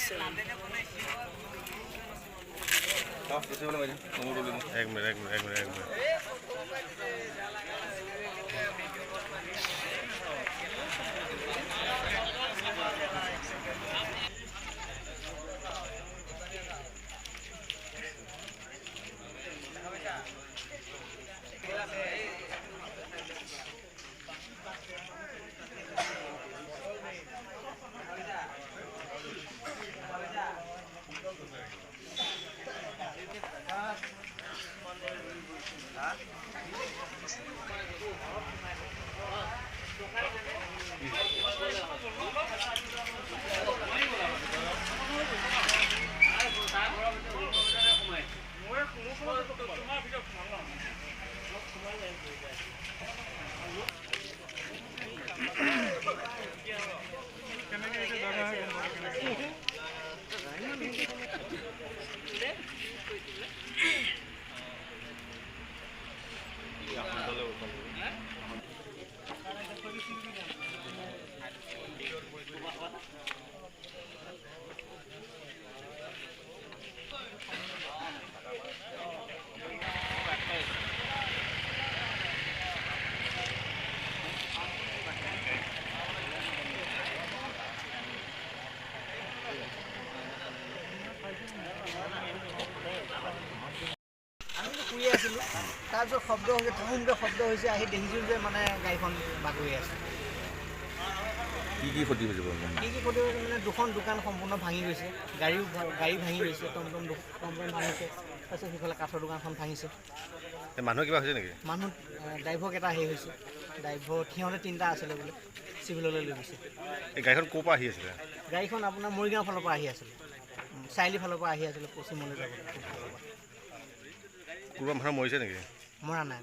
আছে এক মিনিট শুই আছিলোঁ তাৰপিছত শব্দ হৈছে ধুমকৈ শব্দ হৈছে আহি দেখিছোঁ যে মানে গাড়ীখন বাগৰি আছে কি ক্ষতি হৈছে কি ক্ষতি হৈছে মানে দুখন দোকান সম্পূৰ্ণ ভাঙি গৈছে গাড়ী ভাঙি গৈছে টমটম ভাঙিছে তাৰপিছত সিফালে কাঠৰ দোকানখন ভাঙিছে মানুহ কিবা হৈছে নেকি মানুহ ড্ৰাইভৰ কেইটা হেৰি হৈছে ড্ৰাইভৰ সিহঁতে 3টা আছিলে বোলে চিভিললৈ লৈ গৈছে এই গাড়ীখন ক'ৰ পৰা আহি আছিলে গাড়ীখন আপোনাৰ মৰিগাঁও ফালৰ পৰা আহি আছিলে চাৰিআলি ফালৰ পৰা আহি আছিলে পশ্চিমলৈ যাব কোনোবা মানুহ মৰিছে নেকি মৰা নাই